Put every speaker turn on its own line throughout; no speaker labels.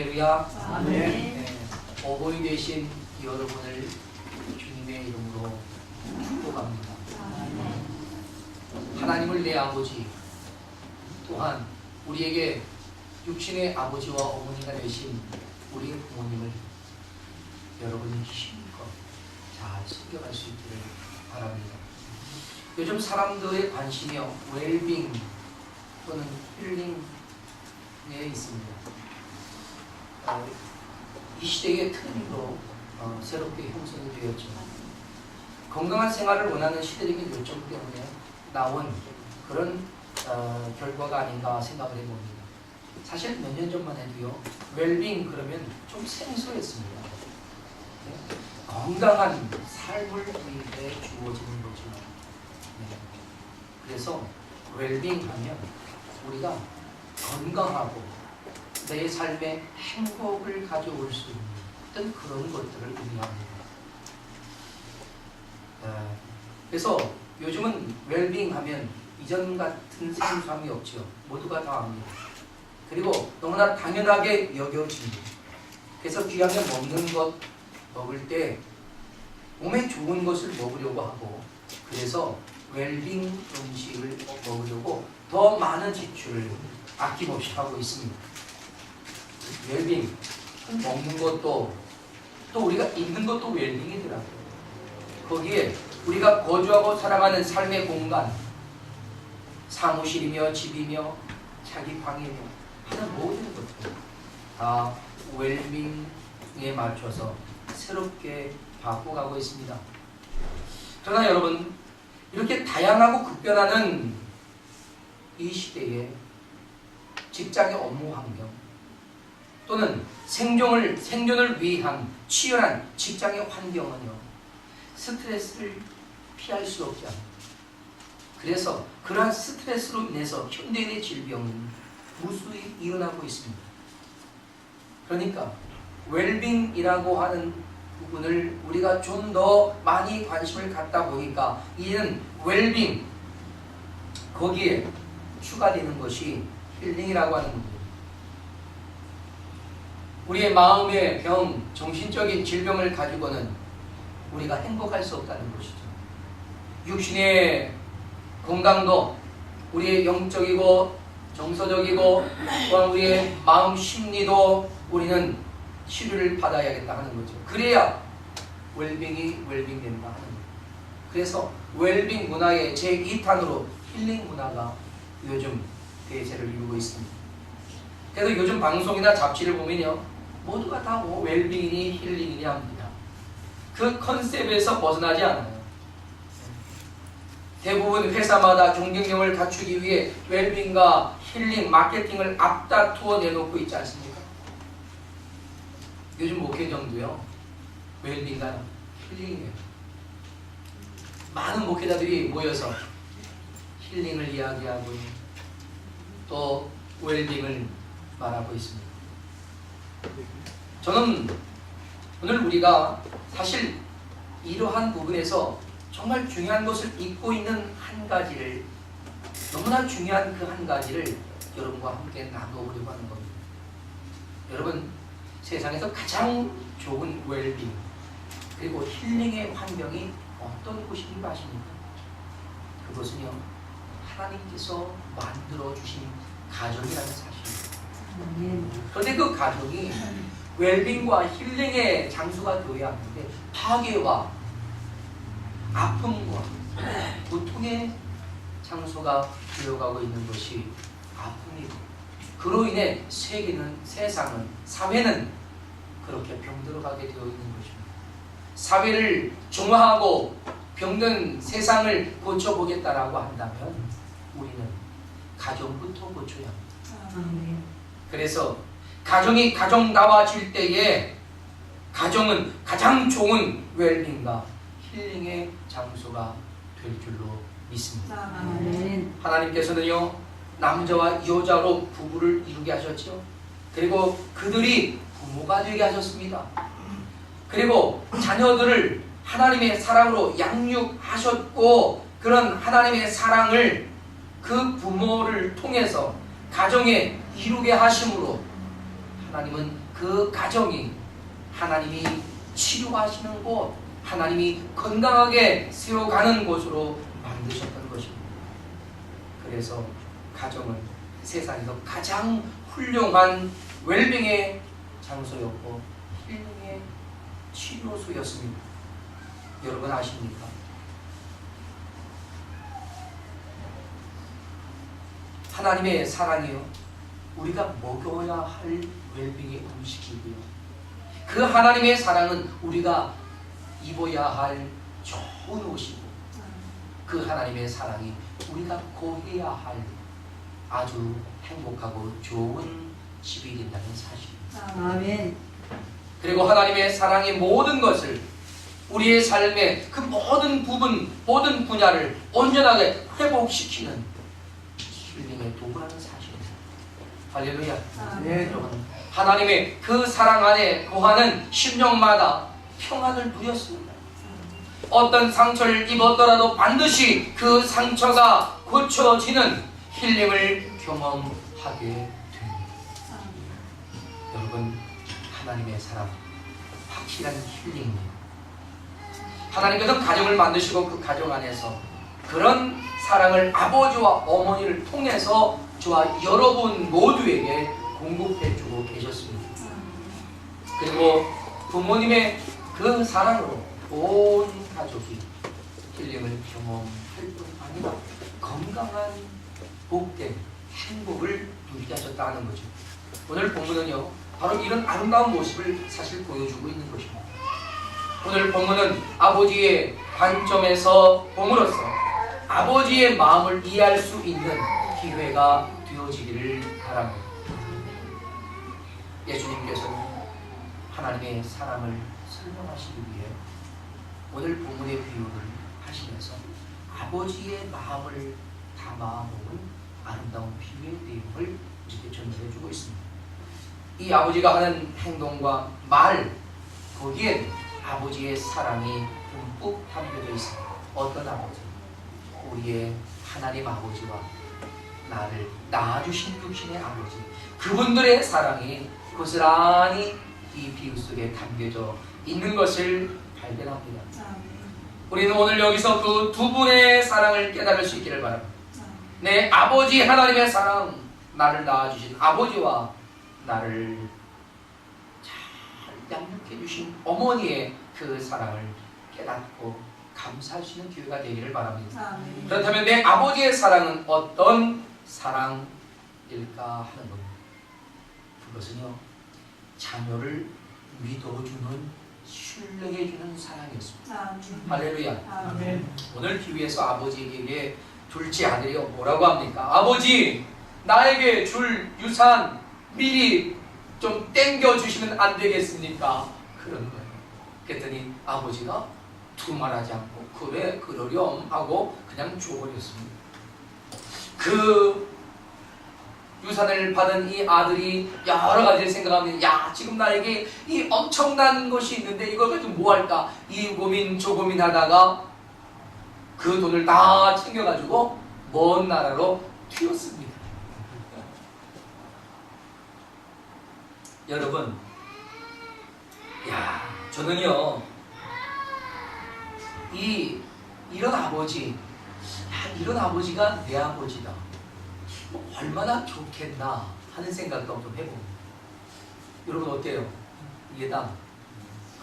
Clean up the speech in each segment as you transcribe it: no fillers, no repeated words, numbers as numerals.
할렐루야.
아멘.
네, 어버이 되신 여러분을 주님의 이름으로 축복합니다. 하나님을 내 아버지, 또한 우리에게 육신의 아버지와 어머니가 되신 우리의 부모님을 여러분이 힘껏 잘 챙겨갈 수 있기를 바랍니다. 요즘 사람들의 관심이 웰빙 또는 힐링에 있습니다. 이 시대의 트렌드로 새롭게 형성이 되었죠. 건강한 생활을 원하는 시대적인 요청 때문에 나온 그런 결과가 아닌가 생각을 해봅니다. 사실 몇 년 전만 해도요, 웰빙 그러면 좀 생소했습니다. 네? 건강한 삶을 위해 주어지는 거죠. 네. 그래서 웰빙 하면 우리가 건강하고 내 삶에 행복을 가져올 수 있는 그런 것들을 의미합니다. 그래서 요즘은 웰빙 하면 이전 같은 생소함이 없죠. 모두가 다 압니다. 그리고 너무나 당연하게 여겨집니다. 그래서 귀하게 먹는 것 먹을 때 몸에 좋은 것을 먹으려고 하고, 그래서 웰빙 음식을 먹으려고 더 많은 지출을 아낌없이 하고 있습니다. 웰빙, 먹는 것도 또 우리가 있는 것도 웰빙이더라고요. 거기에 우리가 거주하고 살아가는 삶의 공간, 사무실이며 집이며 자기 방이며 하는 모든 것들 다 웰빙에 맞춰서 새롭게 바꿔가고 있습니다. 그러나 여러분, 이렇게 다양하고 급변하는 이 시대에 직장의 업무 환경 또는 생존을 위한 치열한 직장의 환경은요, 스트레스를 피할 수 없지 않습니다. 그래서 그러한 스트레스로 인해서 현대인의 질병은 무수히 일어나고 있습니다. 그러니까 웰빙이라고 하는 부분을 우리가 좀 더 많이 관심을 갖다 보니까 이는 웰빙, 거기에 추가되는 것이 힐링이라고 하는 겁니다. 우리의 마음의 병, 정신적인 질병을 가지고는 우리가 행복할 수 없다는 것이죠. 육신의 건강도 우리의 영적이고 정서적이고 또한 우리의 마음 심리도 우리는 치료를 받아야겠다 하는 거죠. 그래야 웰빙이 웰빙된다 하는 거죠. 그래서 웰빙 문화의 제2탄으로 힐링 문화가 요즘 대세를 이루고 있습니다. 그래서 요즘 방송이나 잡지를 보면요, 모두가 다 웰빙이니 힐링이니 합니다. 그 컨셉에서 벗어나지 않아요. 대부분 회사마다 경쟁력을 갖추기 위해 웰빙과 힐링, 마케팅을 앞다투어 내놓고 있지 않습니까? 요즘 목회정도요, 웰빙과 힐링이에요. 많은 목회자들이 모여서 힐링을 이야기하고 또 웰빙을 말하고 있습니다. 저는 오늘 우리가 사실 이러한 부분에서 정말 중요한 것을 잊고 있는 한 가지를, 너무나 중요한 그 한 가지를 여러분과 함께 나눠보려고 하는 겁니다. 여러분, 세상에서 가장 좋은 웰빙 그리고 힐링의 환경이 어떤 곳인지 아십니까? 그것은요, 하나님께서 만들어 주신 가정이라는 사실입니다. 그런데 그 가정이 웰빙과 힐링의 장소가 되어야 하는데 파괴와 아픔과 고통의 장소가 되어가고 있는 것이 아픔이고, 그로 인해 세상은, 사회는 그렇게 병들어가게 되어 있는 것입니다. 사회를 중화하고 병든 세상을 고쳐보겠다라고 한다면 우리는 가정부터 고쳐야 합니다. 그래서 가정이 가정다워질 때에 가정은 가장 좋은 웰빙과 힐링의 장소가 될 줄로 믿습니다. 하나님께서는요, 남자와 여자로 부부를 이루게 하셨죠. 그리고 그들이 부모가 되게 하셨습니다. 그리고 자녀들을 하나님의 사랑으로 양육하셨고, 그런 하나님의 사랑을 그 부모를 통해서 가정에 이루게 하심으로 하나님은 그 그 가정이 하나님이 치료하시는 곳, 하나님이 건강하게 세워가는 곳으로 만드셨던 것입니다. 그래서 가정은 세상에서 가장 훌륭한 웰빙의 장소였고 힐링의 치료소였습니다. 여러분 아십니까? 하나님의 사랑이요, 우리가 먹어야 할 웰빙의 음식이고요, 그 하나님의 사랑은 우리가 입어야 할 좋은 옷이고, 그 하나님의 사랑이 우리가 고해야 할 아주 행복하고 좋은 집이 된다는 사실입니다.
아멘.
그리고 하나님의 사랑의 모든 것을 우리의 삶의 그 모든 부분, 모든 분야를 온전하게 회복시키는 힐링의 도구라는 사실입니다. 할렐루야.
네.
여러분, 하나님의 그 사랑 안에 거하는 심령마다 평안을 누렸습니다. 어떤 상처를 입었더라도 반드시 그 상처가 고쳐지는 힐링을 경험하게 됩니다. 여러분, 하나님의 사랑, 확실한 힐링입니다. 하나님께서 가정을 만드시고 그 가정 안에서 그런 사랑을 아버지와 어머니를 통해서 저와 여러분 모두에게 공급해주고 계셨습니다. 그리고 부모님의 그 사랑으로 온 가족이 힐링을 경험할 뿐 아니라 건강한 복된 행복을 누리게 하셨다는 거죠. 오늘 본문은요, 바로 이런 아름다운 모습을 사실 보여주고 있는 것입니다. 오늘 본문은 아버지의 관점에서 봄으로써 아버지의 마음을 이해할 수 있는 기회가 되어지기를 바랍니다. 예수님께서는 하나님의 사랑을 설명하시기 위해 오늘 본문의 비유를 하시면서 아버지의 마음을 담아놓은 아름다운 비유의 내용을 이렇게 전달해주고 있습니다. 이 아버지가 하는 행동과 말, 거기에 아버지의 사랑이 듬뿍 담겨져 있습니다. 어떤 아버지? 우리의 하나님 아버지와 나를 낳아주신 육신의 아버지, 그분들의 사랑이 고스란히 이 비유 속에 담겨져 있는 것을 발견합니다. 우리는 오늘 여기서 그 두 분의 사랑을 깨달을 수 있기를 바랍니다. 내 아버지 하나님의 사랑, 나를 낳아주신 아버지와 나를 잘 양육해 주신 어머니의 그 사랑을 깨닫고 감사할 수 있는 기회가 되기를 바랍니다. 그렇다면 내 아버지의 사랑은 어떤 사랑일까 하는 겁니다. 그것은요, 자녀를 믿어주는, 신뢰해주는 사랑이었습니다. 할렐루야.
아멘.
오늘 비유에서 아버지에게 둘째 아들이 뭐라고 합니까? 아버지, 나에게 줄 유산 미리 좀 땡겨주시면 안 되겠습니까? 그런 거예요. 그랬더니 아버지가 두말하지 않고 그래 그러렴 하고 그냥 줘버렸습니다. 그 유산을 받은 이 아들이 여러 가지를 생각합니다. 야, 지금 나에게 이 엄청난 것이 있는데 이걸 가지고 뭐 할까? 이 고민 저 고민하다가 그 돈을 다 챙겨가지고 먼 나라로 튀었습니다. 여러분, 야, 저는요, 이런 아버지, 야, 이런 아버지가 내 아버지다, 뭐 얼마나 좋겠나 하는 생각도 좀 해봅니다. 여러분 어때요? 이게 다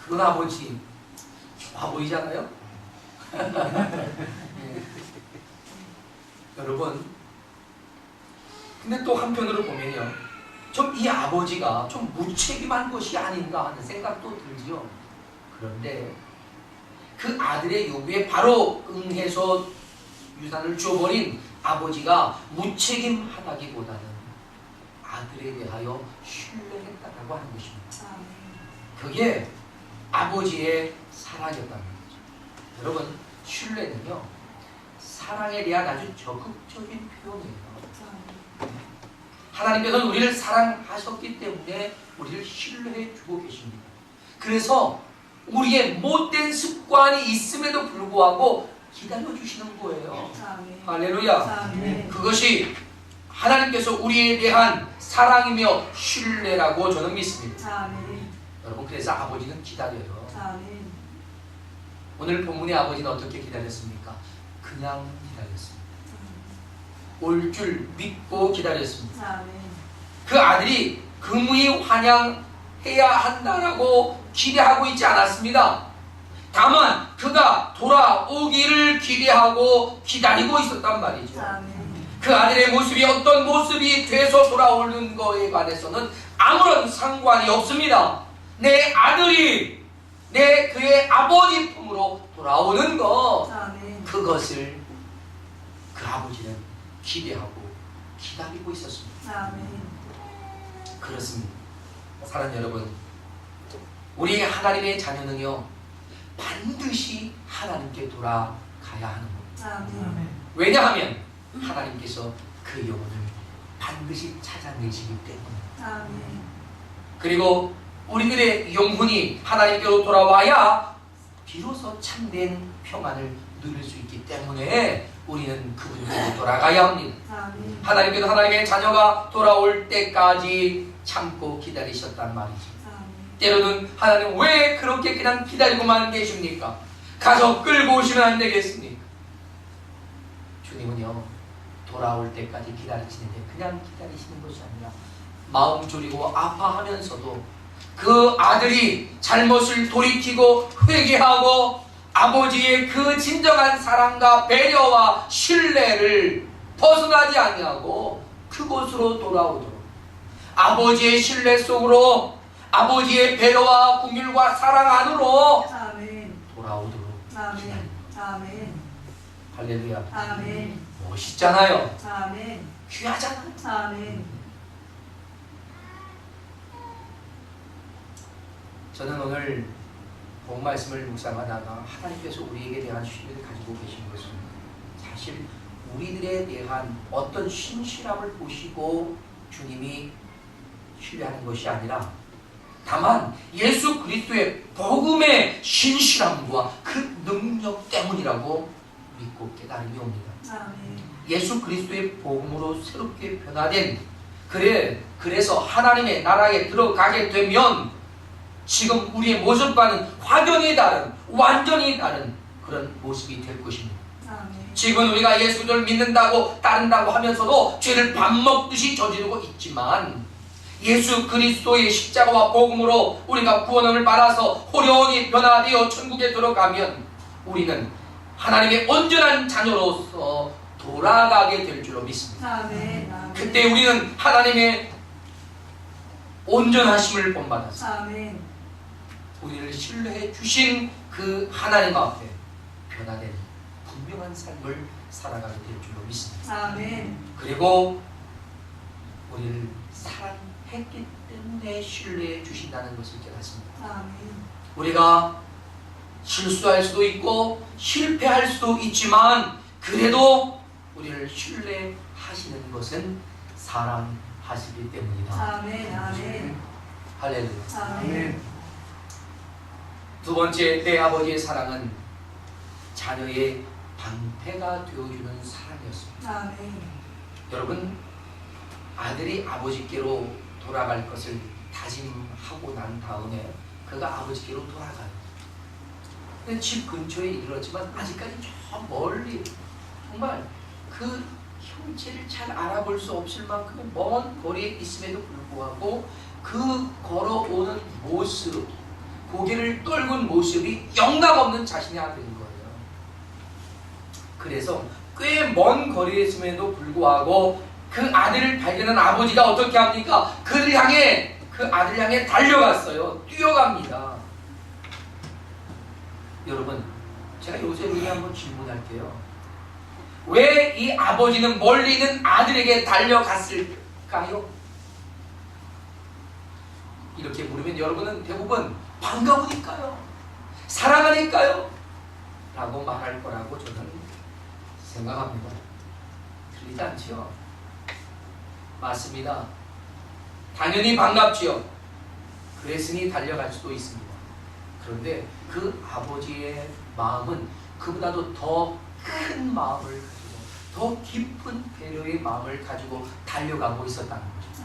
그런 아버지 좋아 보이잖아요? 네. 여러분, 근데 또 한편으로 보면요, 좀 이 아버지가 좀 무책임한 것이 아닌가 하는 생각도 들지요. 그런데 그 아들의 요구에 바로 응해서 유산을 줘버린 아버지가 무책임하다기보다는 아들에 대하여 신뢰했다라고 하는 것입니다. 그게 아버지의 사랑이었다는 거죠. 여러분, 신뢰는요, 사랑에 대한 아주 적극적인 표현이에요. 하나님께서는 우리를 사랑하셨기 때문에 우리를 신뢰해 주고 계십니다. 그래서 우리의 못된 습관이 있음에도 불구하고 기다려 주시는 거예요. 할렐루야. 그것이 하나님께서 우리에 대한 사랑이며 신뢰라고 저는 믿습니다.
아멘.
여러분, 그래서 아버지는 기다려요.
아멘.
오늘 본문의 아버지는 어떻게 기다렸습니까? 그냥 기다렸습니다. 올 줄 믿고 기다렸습니다.
아멘.
그 아들이 금이 환영해야 한다라고 기대하고 있지 않았습니다. 다만 그가 돌아오기를 기대하고 기다리고 있었단 말이죠.
아멘.
그 아들의 모습이 어떤 모습이 돼서 돌아오는 거에 관해서는 아무런 상관이 없습니다. 내 아들이 그의 아버지 품으로 돌아오는 것,
아멘.
그것을 그 아버지는 기대하고 기다리고 있었습니다.
아멘.
그렇습니다. 사랑하는 여러분, 우리 하나님의 자녀는요, 반드시 하나님께 돌아가야 하는 겁니다.
아멘.
왜냐하면 하나님께서 그 영혼을 반드시 찾아내시기 때문에.
아멘.
그리고 우리들의 영혼이 하나님께로 돌아와야 비로소 참된 평안을 누릴 수 있기 때문에 우리는 그분께로 돌아가야 합니다.
아멘.
하나님께서 하나님의 자녀가 돌아올 때까지 참고 기다리셨단 말이죠.
아멘.
때로는 하나님 왜 그렇게 그냥 기다리고만 계십니까? 가서 끌고 오시면 안 되겠습니까? 주님은요, 돌아올 때까지 기다리시는데 그냥 기다리시는 것이 아니라 마음 졸이고 아파하면서도 그 아들이 잘못을 돌이키고 회개하고 아버지의 그 진정한 사랑과 배려와 신뢰를 벗어나지 아니하고 그곳으로 돌아오도록, 아버지의 신뢰 속으로 아버지의 배려와 긍휼과 사랑 안으로
아멘.
돌아오도록
아멘.
기다립니다.
아멘.
할렐루야.
아멘.
멋있잖아요.
아멘.
귀하잖아요.
아멘.
저는 오늘 본 말씀을 묵상하다가 하나님께서 우리에게 대한 신뢰를 가지고 계신 것은 사실 우리들에 대한 어떤 신실함을 보시고 주님이 신뢰하는 것이 아니라 다만 예수 그리스도의 복음의 신실함과 그 능력 때문이라고 믿고 깨달음이 옵니다.
아멘.
예수 그리스도의 복음으로 새롭게 변화된, 그래서 하나님의 나라에 들어가게 되면 지금 우리의 모습과는 확연히 다른, 완전히 다른 그런 모습이 될 것입니다.
아멘.
지금 우리가 예수를 믿는다고 따른다고 하면서도 죄를 밥 먹듯이 저지르고 있지만 예수 그리스도의 십자가와 복음으로 우리가 구원을 받아서 호련히 변화되어 천국에 들어가면 우리는 하나님의 온전한 자녀로서 돌아가게 될 줄로 믿습니다.
아멘. 아멘.
그때 우리는 하나님의 온전하심을 본받아서
아멘.
우리를 신뢰해 주신 그 하나님 앞에 변화된 분명한 삶을 살아가게 될 줄로 믿습니다.
아멘.
그리고 우리를 사랑했기 때문에 신뢰해 주신다는 것을 깨닫습니다.
아멘.
우리가 실수할 수도 있고 실패할 수도 있지만 그래도 우리를 신뢰하시는 것은 사랑하시기 때문이다.
아멘. 아멘.
할렐루야.
아멘.
두 번째, 내 아버지의 사랑은 자녀의 방패가 되어주는 사랑이었습니다.
아멘.
여러분, 아들이 아버지께로 돌아갈 것을 다짐하고 난 다음에 그가 아버지께로 돌아가요. 근데 집 근처에 이르렀지만 아직까지 저 멀리, 정말 그 형체를 잘 알아볼 수 없을 만큼 먼 거리에 있음에도 불구하고 그 걸어오는 모습, 고개를 떨군 모습이 영감없는 자신의 아들인 거예요. 그래서 꽤 먼 거리에 있음에도 불구하고 그 아들을 발견한 아버지가 어떻게 합니까? 그 아들 향해 달려갔어요. 뛰어갑니다. 여러분, 제가 요새 우리 한번 질문할게요. 왜 이 아버지는 멀리 있는 아들에게 달려갔을까요? 이렇게 물으면 여러분은 대부분 반가우니까요, 사랑하니까요 라고 말할 거라고 저는 생각합니다. 틀리지 않지요? 맞습니다. 당연히 반갑지요. 그랬으니 달려갈 수도 있습니다. 그런데 그 아버지의 마음은 그보다도 더 큰 마음을 가지고 더 깊은 배려의 마음을 가지고 달려가고 있었다는 거죠.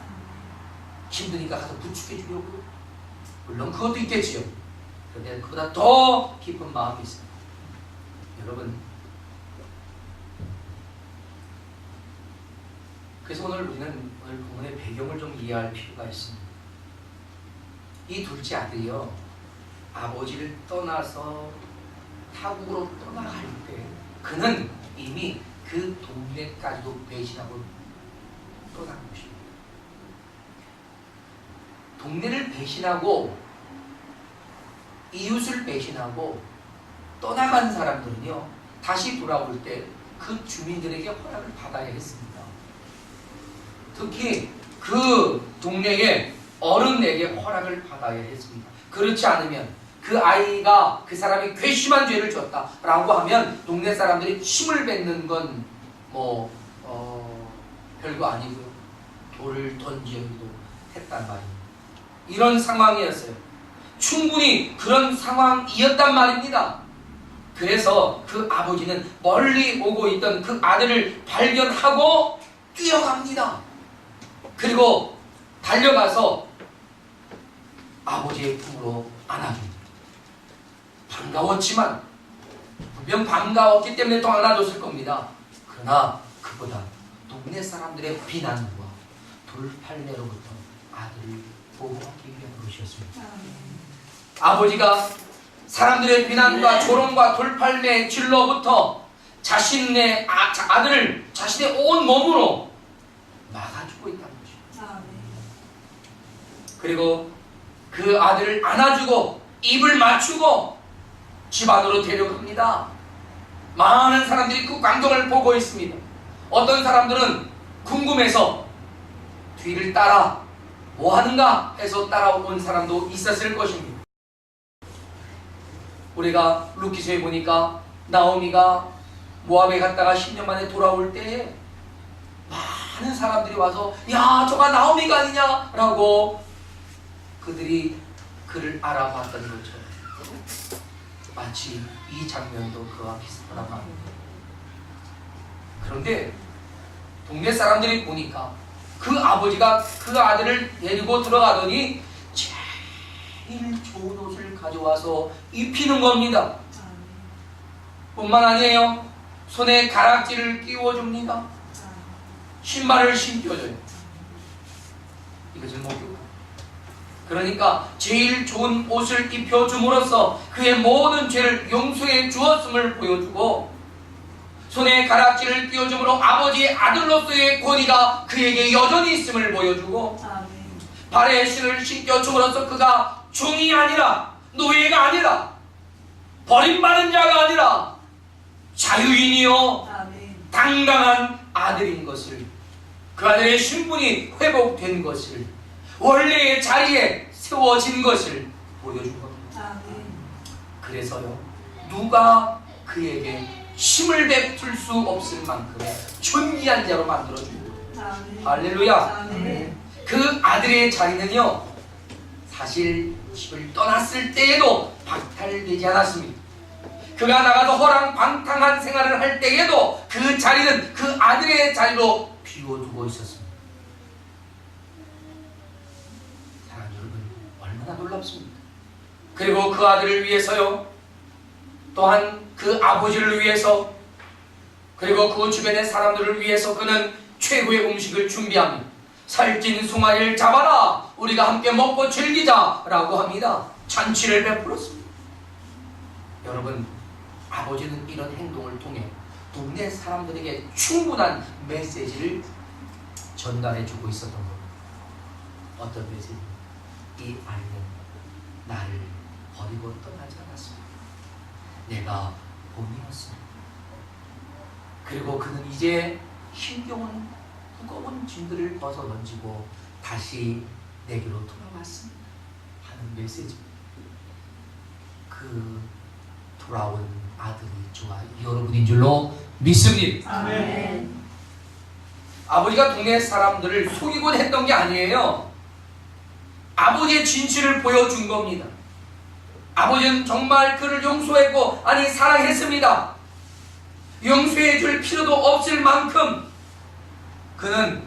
힘드니까 가서 부축해 주려고요. 물론 그것도 있겠지요. 그런데 그보다 더 깊은 마음이 있습니다. 여러분, 그래서 오늘 우리는 오늘 본문의 배경을 좀 이해할 필요가 있습니다. 이 둘째 아들이요, 아버지를 떠나서 타국으로 떠나갈 때 그는 이미 그 동네까지도 배신하고 떠난 것입니다. 동네를 배신하고 이웃을 배신하고 떠나간 사람들은요, 다시 돌아올 때 그 주민들에게 허락을 받아야 했습니다. 특히 그 동네의 어른에게 허락을 받아야 했습니다. 그렇지 않으면 그 아이가 그 사람이 괘씸한 죄를 졌다라고 하면 동네 사람들이 침을 뱉는 건 별거 아니고요. 돌을 던지기도 했단 말입니다. 이런 상황이었어요. 충분히 그런 상황이었단 말입니다. 그래서 그 아버지는 멀리 오고 있던 그 아들을 발견하고 뛰어갑니다. 그리고 달려가서 아버지의 품으로 안아줍니다. 반가웠지만, 분명 반가웠기 때문에 또 안아줬을 겁니다. 그러나 그보다 동네 사람들의 비난과 돌팔매로부터 아들을 보호하기 위한 것이었습니다. 아버지가 사람들의 비난과 조롱과 돌팔매 질로부터 자신의 아들을 자신의 온 몸으로 막아주고 있다는 것입니다. 그리고 그 아들을 안아주고 입을 맞추고 집 안으로 데려갑니다. 많은 사람들이 그 광경을 보고 있습니다. 어떤 사람들은 궁금해서 뒤를 따라 뭐 하는가 해서 따라온 사람도 있었을 것입니다. 우리가 루키서에 보니까 나오미가 모압에 갔다가 10년 만에 돌아올 때에 많은 사람들이 와서 야, 저가 나오미가 아니냐 라고 그들이 그를 알아봤던 것처럼 마치 이 장면도 그와 비슷하다고 합니다. 그런데 동네 사람들이 보니까 그 아버지가 그 아들을 데리고 들어가더니 제일 좋은 옷을 가져와서 입히는 겁니다. 뿐만 아니에요. 손에 가락지를 끼워줍니다. 신발을 신겨줘요. 이것을 목욕. 그러니까 제일 좋은 옷을 입혀줌으로써 그의 모든 죄를 용서해 주었음을 보여주고, 손에 가락지를 끼워줌으로 아버지의 아들로서의 권위가 그에게 여전히 있음을 보여주고, 발에 신을 신겨줌으로써 그가 종이 아니라, 노예가 아니라, 버림받은 자가 아니라 자유인이요 당당한 아들인 것을, 그 아들의 신분이 회복된 것을, 원래의 자리에 세워진 것을 보여준 겁니다. 그래서요, 누가 그에게 힘을 베풀 수 없을 만큼의 존귀한 자로 만들어줍니다. 할렐루야. 그 아들의 자리는요, 사실 집을 떠났을 때에도 박탈되지 않았습니다. 그가 나가서 호랑방탕한 생활을 할 때에도 그 자리는 그 아들의 자리로 비워두고 있었습니다. 사랑 여러분, 얼마나 놀랍습니까? 그리고 그 아들을 위해서요, 또한 그 아버지를 위해서, 그리고 그 주변의 사람들을 위해서 그는 최고의 음식을 준비합니다. 살찐 송아지를 잡아라, 우리가 함께 먹고 즐기자라고 합니다. 잔치를 베풀었습니다. 여러분, 아버지는 이런 행동을 통해 동네 사람들에게 충분한 메시지를 전달해주고 있었던 겁니다. 어떤 메시지? 이 아이는 나를 버리고 떠나지 않았습니다. 내가 봄이었습니다. 그리고 그는 이제 힘겨운 무거운 짐들을 벗어던지고 다시 내게로 돌아왔습니다 하는 메시지입니다. 그 돌아온 아들이 저와 여러분인 줄로 믿습니다.
아멘.
아버지가 동네 사람들을 속이곤 했던 게 아니에요. 아버지의 진실을 보여준 겁니다. 아버지는 정말 그를 용서했고, 아니 사랑했습니다. 용서해 줄 필요도 없을 만큼 그는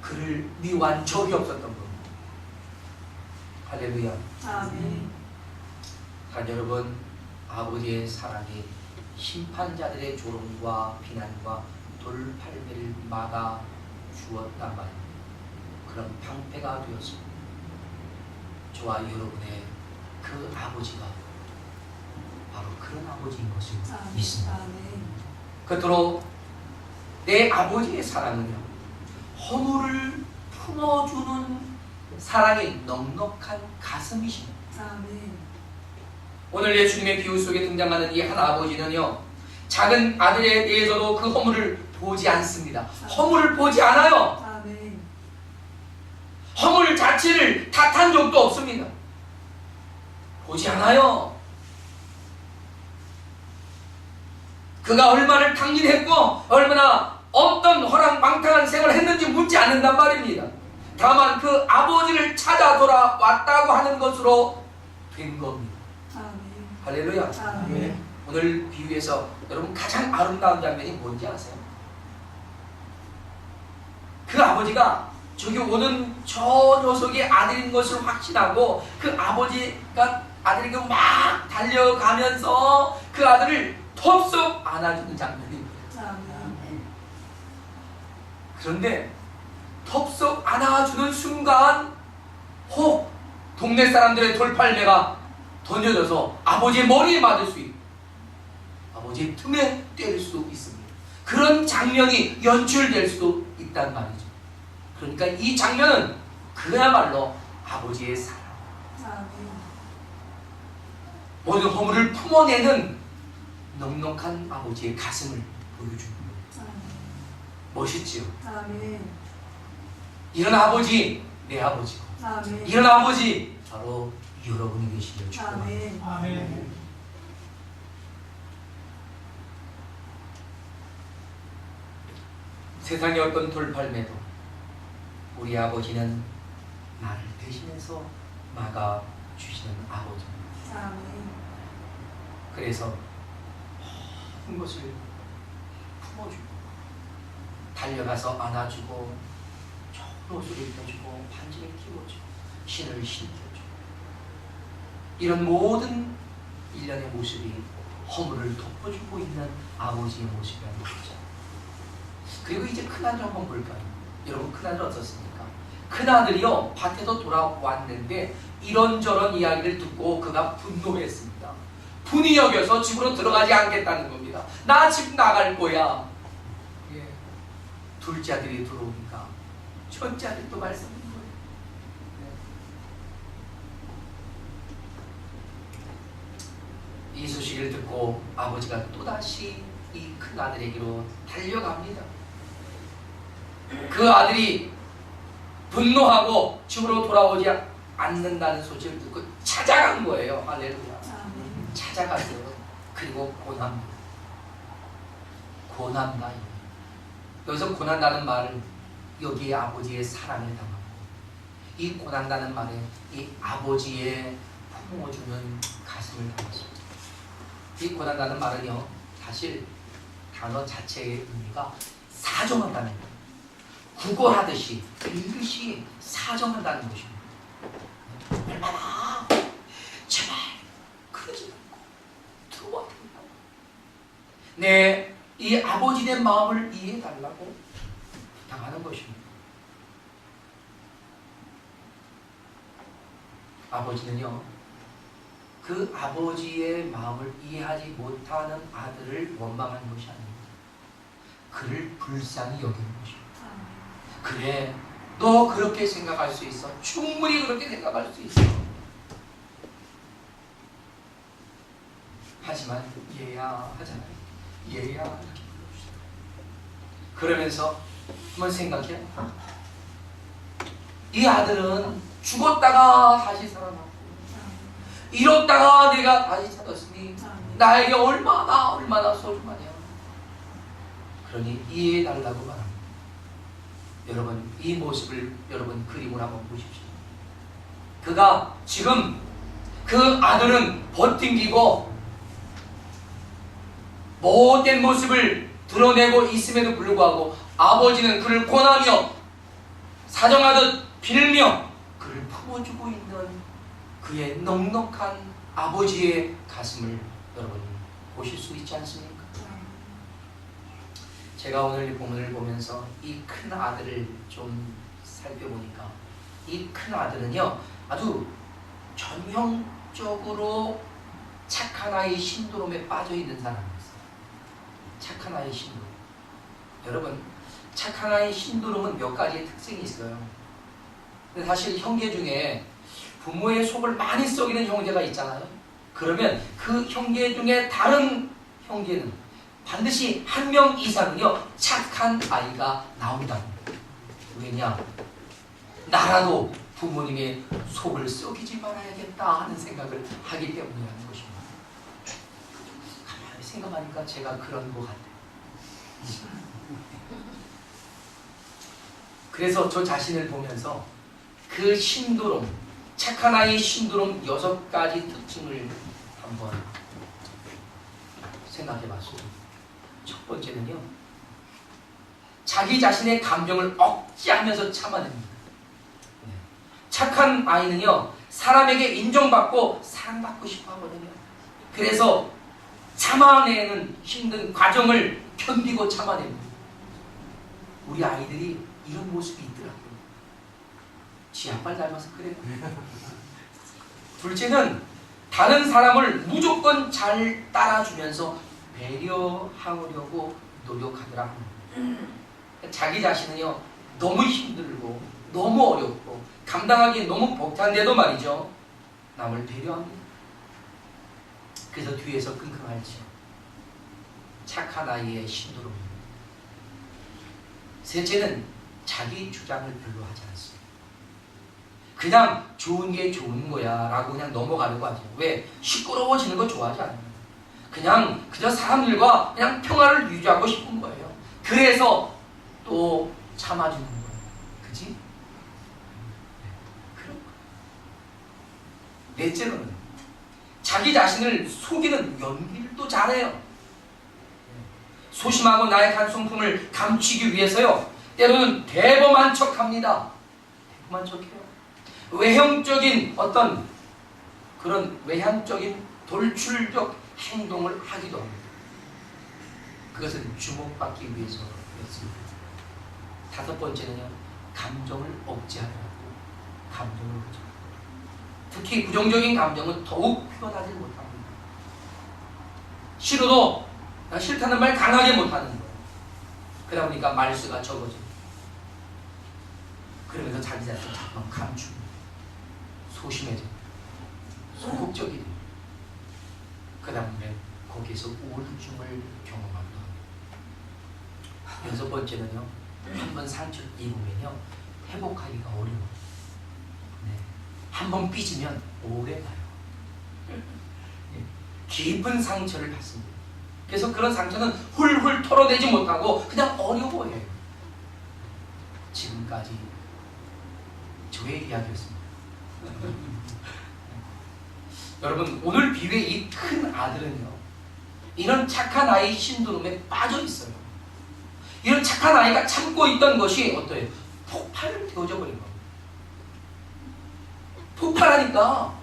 그를 미워한 적이 없었던 겁니다. 할렐루야.
아멘.
여러분, 아버지의 사랑이 심판자들의 조롱과 비난과 돌팔매를 막아 주었단 말입니다. 그런 방패가 되었습니다. 저와 여러분의 그 아버지가 바로 그런 아버지인 것을 믿습니다.
아멘.
그토록 내 아버지의 사랑은요, 허물을 품어주는 사랑이 넉넉한 가슴이십니다.
아멘.
오늘 예수님의 비유 속에 등장하는 이 한 아버지는요, 작은 아들에 대해서도 그 허물을 보지 않습니다. 허물을 보지 않아요.
아멘.
허물 자체를 탓한 적도 없습니다. 보지 않아요. 그가 얼마를 탕진했고 얼마나 어떤 호랑방탕한 생활을 했는지 묻지 않는단 말입니다. 다만 그 아버지를 찾아 돌아왔다고 하는 것으로 된 겁니다.
아멘.
할렐루야.
아멘.
오늘 비유에서 여러분 가장 아름다운 장면이 뭔지 아세요? 그 아버지가 저기 오는 저 녀석의 아들인 것을 확신하고 그 아버지가 아들에게 막 달려가면서 그 아들을 톱속 안아주는 장면입니다.
아멘.
그런데 톱속 안아주는 순간 혹 동네 사람들의 돌팔매가 던져져서 아버지의 머리에 맞을 수 있고 아버지의 틈에 때릴 수도 있습니다. 그런 장면이 연출될 수도 있단 말이죠. 그러니까 이 장면은 그야말로 아버지의 사랑,
아멘.
모든 허물을 품어내는 넉넉한 아버지의 가슴을 보여주는 거예요. 멋있지요?
아멘.
이런 아버지, 내 아버지고
아멘.
이런 아버지 바로 여러분이 계시길 축복합니다.
아멘.
아멘.
세상의 어떤 돌팔매도 우리 아버지는 나를 대신해서 막아주시는 아버지입니다.
아멘.
그래서 모든 것을 품어주고 달려가서 안아주고 좋은 옷을 입혀주고 반지를 끼워주고 신을 신겨주고 이런 모든 일련의 모습이 허물을 덮어주고 있는 아버지의 모습이라는 거죠. 그리고 이제 큰아들 한번 볼까요? 여러분, 큰아들 어떻습니까? 큰아들이요 밭에서 돌아왔는데 이런저런 이야기를 듣고 그가 분노했습니다. 분이 여겨서 집으로 들어가지 않겠다는 겁니다. 나 집 나갈 거야. 예. 둘째 아들이 들어오니까 첫째 아들이 또 말씀인 거예요. 예. 이 소식을 듣고 아버지가 또다시 이 큰아들에게로 달려갑니다. 그 아들이 분노하고 집으로 돌아오지 않는다는 소식을 듣고 찾아간 거예요. 할렐루야.
아멘.
찾아가서 그리고 고난다. 고난다. 여기서 고난다는 말은 여기에 아버지의 사랑을 담았고 이 고난다는 말에 이 아버지의 품어주는 가슴을 담았습니다. 이 고난다는 말은요 사실 단어 자체의 의미가 사정한다는 거예요. 구걸하듯이 읽듯이 사정한다는 것입니다. 얼마나 제발 그러지 말고 들어와 달라고 이 아버지의 마음을 이해해달라고 부탁하는 것입니다. 아버지는요 그 아버지의 마음을 이해하지 못하는 아들을 원망하는 것이 아닙니다. 그를 불쌍히 여기는 것입니다. 그래, 너 그렇게 생각할 수 있어. 충분히 그렇게 생각할 수 있어. 하지만 얘야 하잖아요. 얘야 이렇게 불러주세요. 그러면서 한번 생각해. 이 아들은 죽었다가 다시 살아났고 잃었다가 내가 다시 찾았으니 나에게 얼마나 소중하냐. 그러니 이해해달라고 말합니다. 여러분 이 모습을 여러분 그림을 한번 보십시오. 그가 지금 그 아들은 버팅기고 못된 모습을 드러내고 있음에도 불구하고 아버지는 그를 권하며 사정하듯 빌며 그를 품어주고 있는 그의 넉넉한 아버지의 가슴을 여러분 보실 수 있지 않습니까? 제가 오늘 이 본문을 보면서 이 큰 아들을 좀 살펴보니까 이 큰 아들은요 아주 전형적으로 착한 아이 신드롬에 빠져있는 사람이었어요. 착한 아이 신드롬. 여러분 착한 아이 신드롬은 몇 가지의 특징이 있어요. 근데 사실 형제 중에 부모의 속을 많이 썩이는 형제가 있잖아요. 그러면 그 형제 중에 다른 형제는 반드시 한 명 이상은요 착한 아이가 나온다. 왜냐? 나라도 부모님의 속을 썩이지 말아야겠다 하는 생각을 하기 때문이라는 것입니다. 가만히 생각하니까 제가 그런 것 같아요. 그래서 저 자신을 보면서 그 신드롬, 착한 아이의 신드롬 6가지 특징을 한번 생각해 봤습니다. 첫 번째는요, 자기 자신의 감정을 억제하면서 참아냅니다. 착한 아이는요, 사람에게 인정받고 사랑받고 싶어 하거든요. 그래서 참아내는 힘든 과정을 견디고 참아냅니다. 우리 아이들이 이런 모습이 있더라고요. 지 아빠를 닮아서 그래요. 둘째는 다른 사람을 무조건 잘 따라주면서 배려하려고 노력하더라. 자기 자신은요 너무 힘들고 너무 어렵고 감당하기 너무 벅찬데도 말이죠 남을 배려합니다. 그래서 뒤에서 끙끙 앓죠. 착한 아이의 신드롬입니다. 셋째는 자기 주장을 별로 하지 않습니다. 그냥 좋은 게 좋은 거야 라고 그냥 넘어가려고 하죠. 왜? 시끄러워지는 거 좋아하지 않아요. 그냥 그저 사람들과 그냥 평화를 유지하고 싶은 거예요. 그래서 또 참아주는 거예요. 그지? 그런 거예요. 넷째로는 자기 자신을 속이는 연기를 또 잘해요. 소심하고 나약한 성품을 감추기 위해서요 때로는 대범한 척합니다. 대범한 척해요. 외형적인 어떤 그런 외향적인 돌출적 행동을 하기도 합니다. 그것은 주목받기 위해서였습니다. 다섯 번째는요, 감정을 억제하더라도 감정을 억제하고 특히 부정적인 감정은 더욱 표현하지 못합니다. 싫어도 싫다는 말 강하게 못하는 거예요. 그러다 보니까 말수가 적어져요. 그러면서 자기 자신을 자꾸 감춥니다. 소심해져요. 소극적이 돼요. 그 다음에 거기에서 우울증을 경험하기도 합니다. 여섯 번째는요, 한번 상처를 입으면요 회복하기가 어려워요. 네. 한번 삐지면 오래 가요. 깊은 상처를 받습니다. 그래서 그런 상처는 훌훌 털어내지 못하고 그냥 어려워해요. 지금까지 저의 이야기였습니다. 여러분 오늘 비유의 이 큰 아들은요 이런 착한 아이 신드롬에 빠져 있어요. 이런 착한 아이가 참고 있던 것이 어때요? 폭발을 되어져 버린 겁니다. 폭발하니까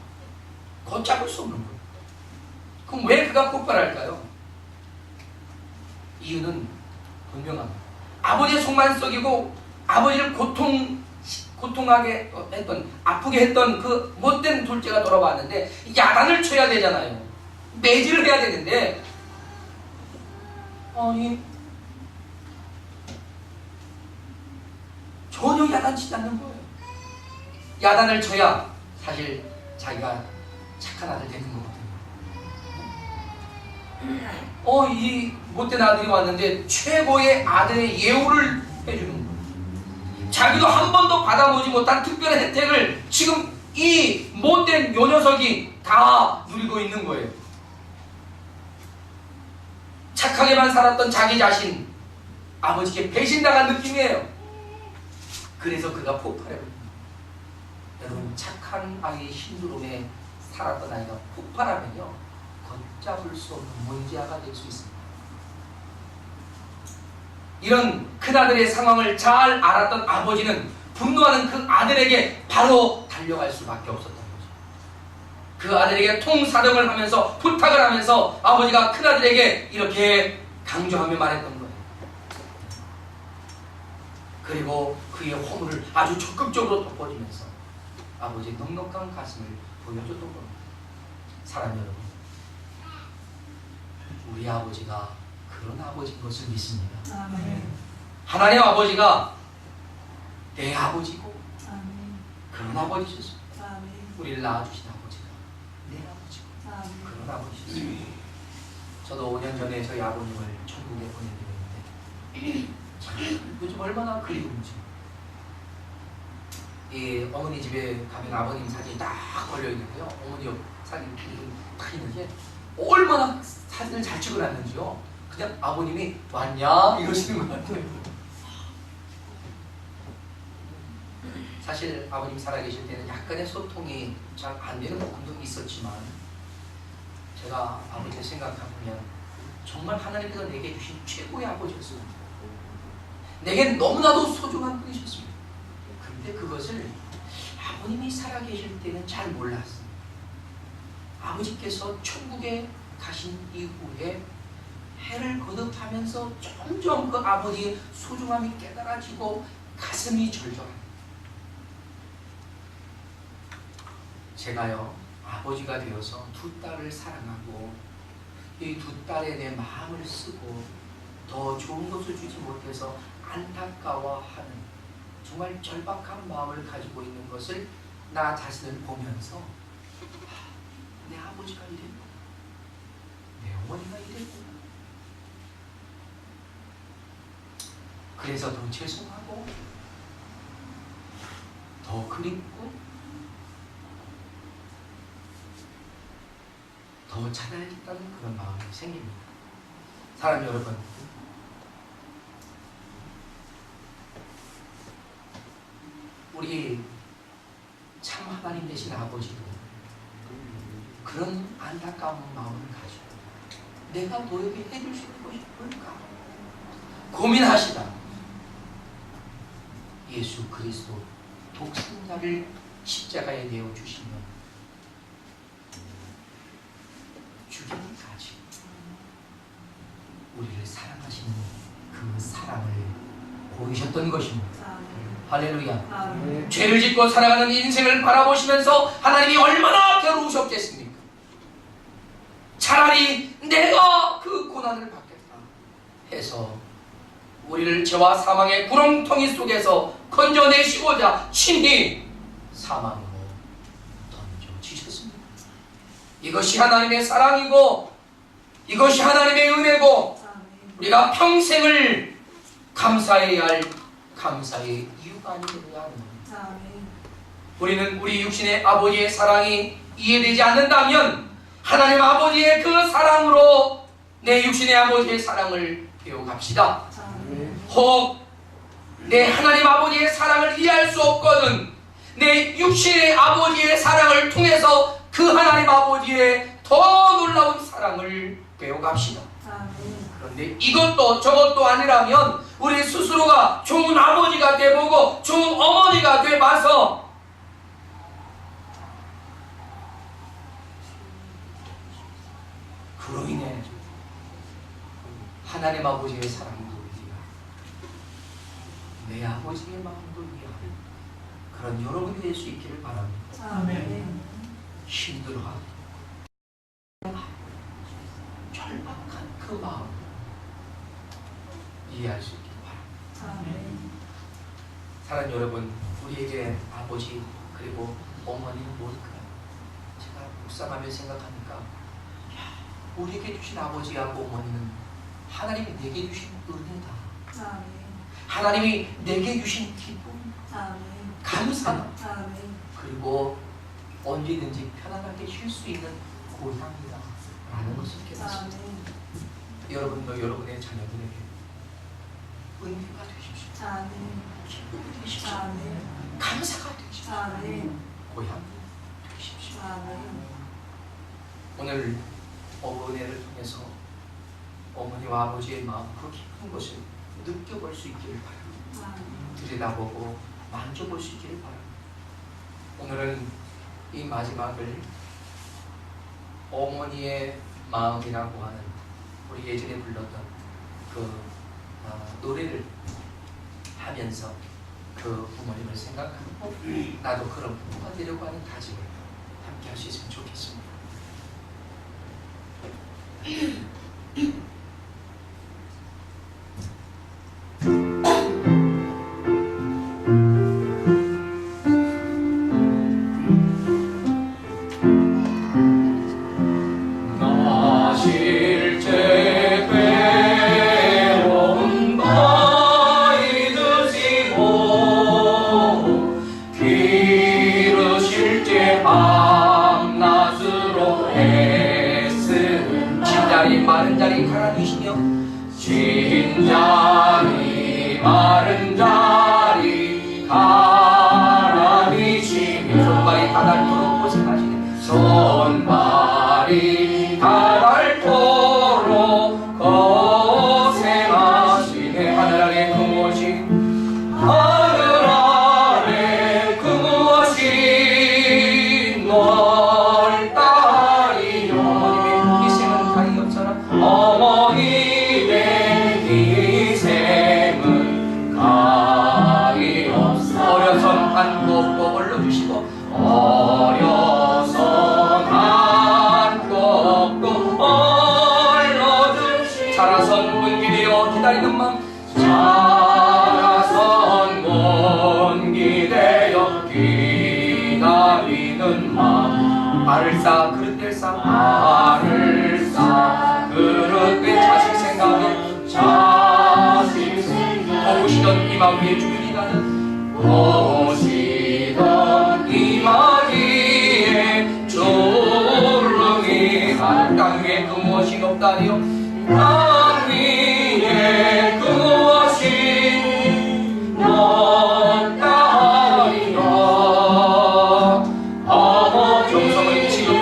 걷잡을 수 없는 거예요. 그럼 왜 그가 폭발할까요? 이유는 분명합니다. 아버지의 속만 썩이고 아버지를 고통하게 했던, 아프게 했던 그 못된 둘째가 돌아왔는데 야단을 쳐야 되잖아요. 매질을 해야 되는데 아니 전혀 야단치지 않는 거예요. 야단을 쳐야 사실 자기가 착한 아들 되는 거거든요. 이 못된 아들이 왔는데 최고의 아들의 예우를 해주는 거예요. 자기도 한 번도 받아보지 못한 특별한 혜택을 지금 이 못된 요 녀석이 다 누리고 있는 거예요. 착하게만 살았던 자기 자신, 아버지께 배신당한 느낌이에요. 그래서 그가 폭발해요. 여러분 착한 아이의 신드롬에 살았던 아이가 폭발하면요 걷잡을 수 없는 문제아가 될 수 있습니다. 이런 큰아들의 상황을 잘 알았던 아버지는 분노하는 그 아들에게 바로 달려갈 수밖에 없었던 거죠. 그 아들에게 통사정을 하면서 부탁을 하면서 아버지가 큰아들에게 이렇게 강조하며 말했던 거예요. 그리고 그의 허물을 아주 적극적으로 덮어주면서 아버지의 넉넉한 가슴을 보여줬던 겁니다. 사랑하는 여러분, 우리 아버지가 그런 아버지인 것을 믿습니다.
아멘.
하나님 아버지가 내 아버지고
아멘.
그런 아버지셨습니다.
아멘.
우리를 낳아주신 아버지가 내 아버지고
아멘.
그런 아버지셨습니다. 저도 5년 전에 저희 아버님을 천국에 보내드렸는데 참 요즘 얼마나 그리운지. 이 어머니 집에 가면 아버님 사진이 딱 걸려있는데요. 어머니 옆 사진 딱 있는데 얼마나 사진을 잘 찍어놨는지요. 그냥 아버님이 왔냐? 이러시는 것 같아요. 사실 아버님 살아계실 때는 약간의 소통이 잘 안 되는 부분도 있었지만 제가 아버지를 생각해보면 정말 하나님께서 내게 주신 최고의 아버지였습니다. 내겐 너무나도 소중한 분이셨습니다. 근데 그것을 아버님이 살아계실 때는 잘 몰랐습니다. 아버지께서 천국에 가신 이후에 해를 거듭하면서 점점 그 아버지의 소중함이 깨달아지고 가슴이 절절합니다. 제가요 아버지가 되어서 두 딸을 사랑하고 이 두 딸에 내 마음을 쓰고 더 좋은 것을 주지 못해서 안타까워하는 정말 절박한 마음을 가지고 있는 것을 나 자신을 보면서 내 아버지가 이랬구나, 내 어머니가 이랬구나. 그래서 더 죄송하고 더 그립고 더 찾아야겠다는 그런 마음이 생깁니다. 사람 여러분, 우리 참 하나님 되신 아버지도 그런 안타까운 마음을 가지고 내가 너에게 해줄 수 있는 것이 뭘까 고민하시다 예수 그리스도 독생자를 십자가에 내어 주시면 죽이기까지 우리를 사랑하시는 그 사랑을 보이셨던 것입니다. 할렐루야.
아멘.
죄를 짓고 살아가는 인생을 바라보시면서 하나님이 얼마나 괴로우셨겠습니까? 차라리 내가 그 고난을 받겠다 해서 우리를 죄와 사망의 구렁텅이 속에서 건져내시고자 친히 사망으로 던져지셨습니다. 이것이 하나님의 사랑이고 이것이 하나님의 은혜고 우리가 평생을 감사해야 할 감사의 이유가 아니겠느냐 하는 겁니다. 우리는 우리 육신의 아버지의 사랑이 이해되지 않는다면 하나님 아버지의 그 사랑으로 내 육신의 아버지의 사랑을 배워갑시다. 혹 내 하나님 아버지의 사랑을 이해할 수 없거든 내 육신의 아버지의 사랑을 통해서 그 하나님 아버지의 더 놀라운 사랑을 배워갑시다. 그런데 이것도 저것도 아니라면 우리 스스로가 좋은 아버지가 돼보고 좋은 어머니가 돼봐서 그로 인해 하나님 아버지의 사랑도 이해하고 내 아버지의 마음도 이해하고 그런 여러분이 될 수 있기를 바랍니다.
아멘.
힘들어하고 절박한 그 마음 이해할 수 있기를 바랍니다.
아멘.
사랑 여러분, 우리에게 아버지 그리고 어머니는 뭘까요? 제가 묵상하며 생각하니까 우리에게 주신 아버지하고 어머니는 하나님이 내게 주신 은혜다.
아멘.
하나님이 내게 주신 기쁨,
아멘.
감사다.
아멘.
그리고 언제든지 편안하게 쉴 수 있는 고향이다 라는 것을 깨닫습니다. 여러분도 여러분의 자녀들에게 은혜가 되십시오.
아멘.
기쁨이 되십시오.
아멘.
감사가 되십시오.
아멘.
고향이 되십시오.
아멘.
오늘 어머니를 통해서 어머니와 아버지의 마음 그 깊은 것을 느껴볼 수 있기를 바랍니다.
아멘.
들여다보고 만져볼 수 있기를 바랍니다. 오늘은 이 마지막을 어머니의 마음이라고 하는 우리 예전에 불렀던 그 노래를 하면서 그 부모님을 생각하고 나도 그런 부모가 되려고 하는 다짐을 함께 할 수 있으면 좋겠습니다. 마른 자리 가라니시며 진 자리 마른 자리 가라니시며 손발이 다닳도록 고생하시네 손발이 다닳도록 고생하시네 하늘 아래 그 무엇이 하늘 아래 그 무엇이 널 따리요 어머님의 희생은 다리 없어라 어머니의 희생은 가히 없어 어려선 안고 없고 올려주시고 어려선 안고 없고 올려주시고 자라선 문기되어 기다리는 마음 자라선 문기되어 기다리는 마음 알을 쌓아 그릇 될 쌓아 알을 쌓아 그릇된 자식 생각에 자식 생각 보시던 이마위에 주리라는 보시던 이마위에 주름이 땅 위에 그 무엇이 없다리요 땅 위에 그 무엇이 없다리요 정성은 지금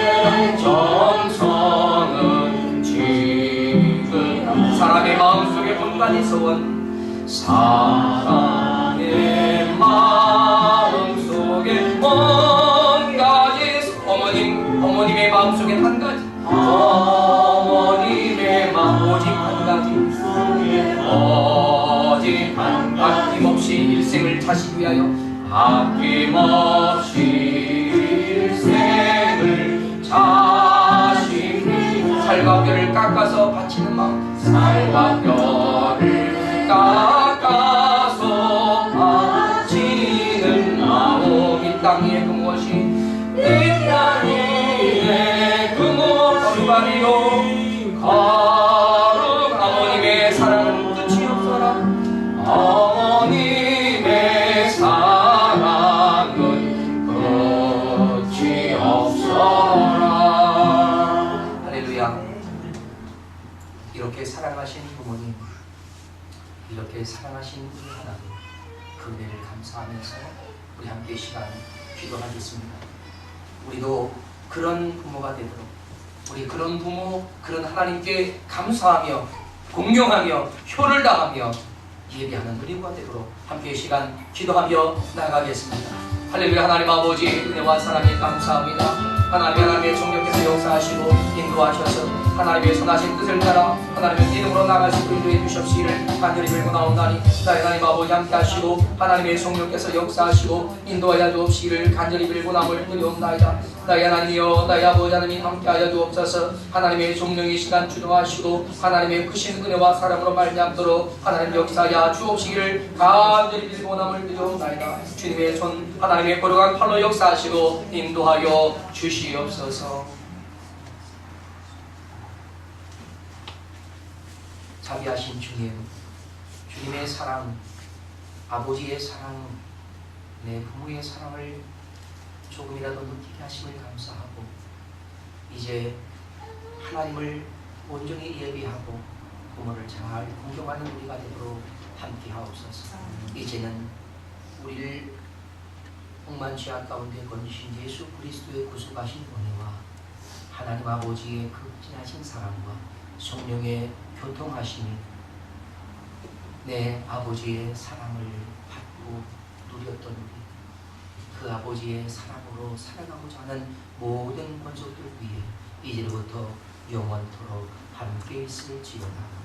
정성은 지금 사람의 마음속에 온갖이 소원 사람의 마음속에 온가지 어머님의 마음속에 한 가지 어머님의 마음 오직 한 가지 오직 한 아낌없이 일생을 자식 위하여 아낌없이 일생을 자식 살과 뼈를 깎아서 바치는 마음 살과 뼈를 깎아서 바치는 마음 이 땅 위에 그 무엇이 이 땅 위에 그 무엇이 거룩 어머님의 사랑은 끝이 없어라 어머님의 사랑은 끝이 없어라 할렐루야. 이렇게 사랑하신 부모님 이렇게 사랑하신 우리 하나님 그 은혜를 감사하면서 우리 함께 시간 기도하겠습니다. 우리도 그런 부모가 되도록 우리 그런 부모 그런 하나님께 감사하며 공경하며 효를 다하며 예배하는 우리가 되도록 함께 시간 기도하며 나아가겠습니다. 할렐루야. 하나님 아버지 은혜와 사랑에 감사합니다. 하나님의 성령께서 역사하시고 인도하셔서 하나님의 선하신 뜻을 따라 하나님의 이름으로 나갈 수 있도록 인도해 주시옵시기를 간절히 빌고 나온다니 나의 하나님 아버지 함께 하시고 하나님의 성령께서 역사하시고 인도하여 주옵시기를 간절히 빌고 나올 드리옵나이다. 나의 하나님이여 나의 아버지 하나님 함께하여 주옵소서. 하나님의 성령이 시간 주도하시고 하나님의 크신 은혜와 사랑으로 말미암도록 하나님 역사하여 주옵시기를 간절히 빌고 나올 드리옵나이다. 주님의 손 하나님의 거룩한 팔로 역사하시고 인도하여 주시옵소서. 자비하신 주님, 주님의 사랑, 아버지의 사랑, 내 부모의 사랑을 조금이라도 느끼게 하심을 감사하고 이제 하나님을 온전히 예비하고 부모를 잘 공경하는 우리가 되도록 함께하옵소서. 이제는 우리를 억만죄악 가운데 건지신 예수 그리스도의 구속하신 은혜와 하나님 아버지의 극진하신 사랑과 성령의 교통하심이 내 아버지의 사랑을 받고 누렸던 그 아버지의 사랑으로 살아가고자 하는 모든 권속들 위에 이제부터 영원토록 함께 있을지어다.